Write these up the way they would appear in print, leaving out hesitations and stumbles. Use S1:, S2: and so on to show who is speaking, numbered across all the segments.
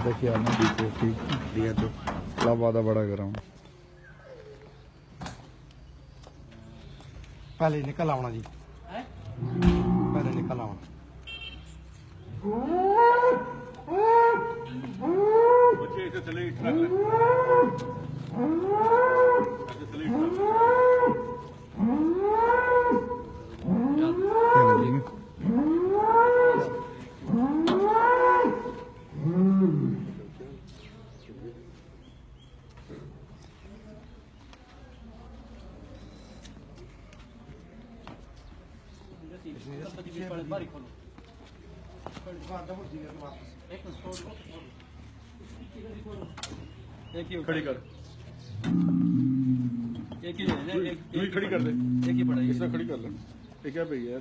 S1: देखिए आपने ठीक दिया तो वादा बड़ा कर रहा हूँ।
S2: पहले निकल आना जी, पहले निकल आना।
S3: खड़ी कर, एक ही खड़ी कर दे, एक ही पड़ा, इसमें खड़ी कर ले। ये क्या पे है?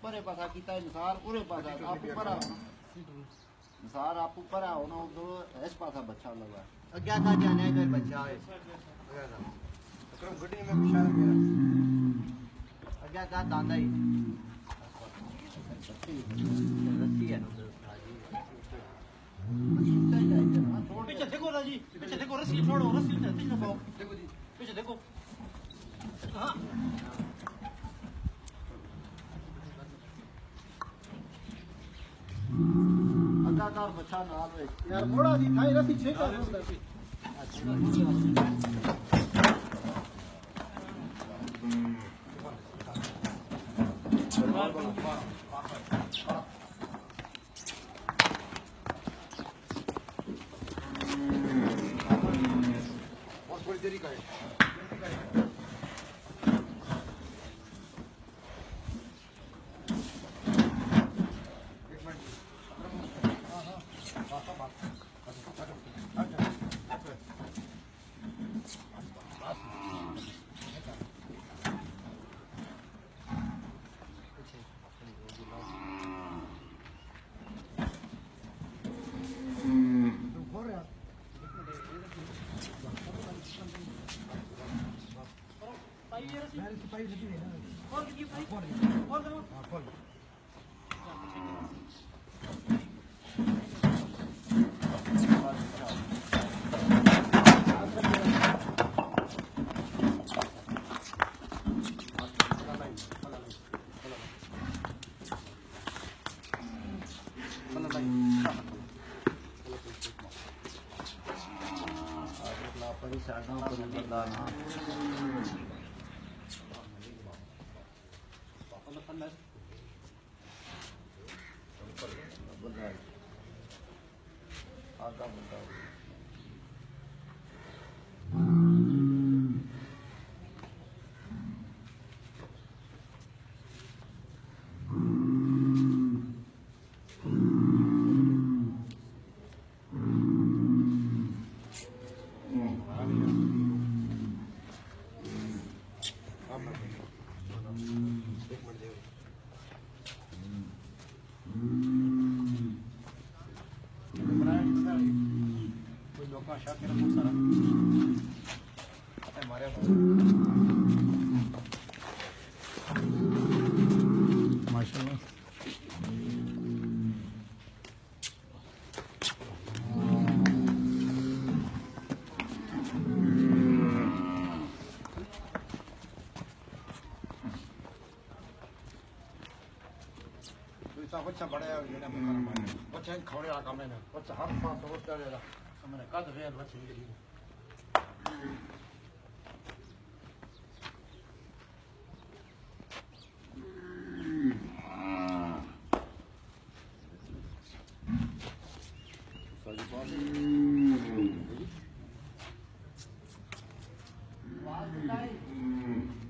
S4: परे पासा किया निसार पूरे पासा आप ऊपर आओ निसार आप ऊपर आओ ना उधर इस पासा बच्चा लगा अग्या का जाने का बच्चा है अकरम गड्डी में पिछा मेरा अग्या का दांदा ही रस्सी है पीछे देखो ना जी, पीछे देखो, रस्सी छोड़ो, रस्सी देखो जी, पीछे देखो। हाँ अदाकार बच्चा नाल है यार मोड़ा दी थाई रस्सी छेका बहुत बड़ी देरी का है
S1: माशाल्लाह
S2: बच्चा बड़ा बच्चा खाने वाला काम है ना बच्चा हर पास होता रहेगा मैंने कद गया बच्चे के लिए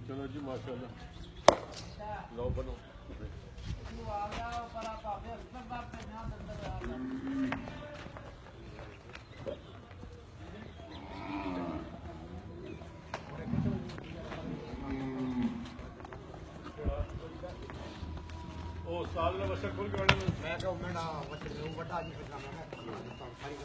S3: चलो जी माशाल्लाह लो बनो ओ साल में बच्चा खोल के
S2: मैं कहूँ मैं ना बच्चे बड़ा आदमी फिर मैं सारी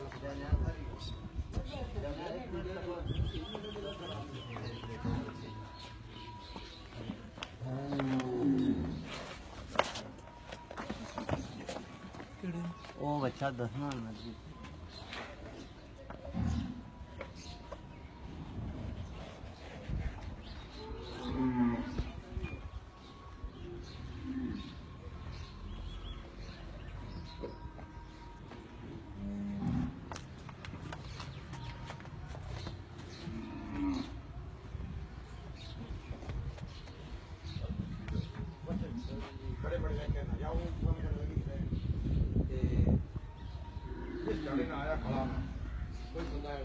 S4: ओ बच्चा दसना मर्जी
S2: बड़े बड़े लेके ना जाओ इस गाड़ी में आया खड़ा कोई बंदा है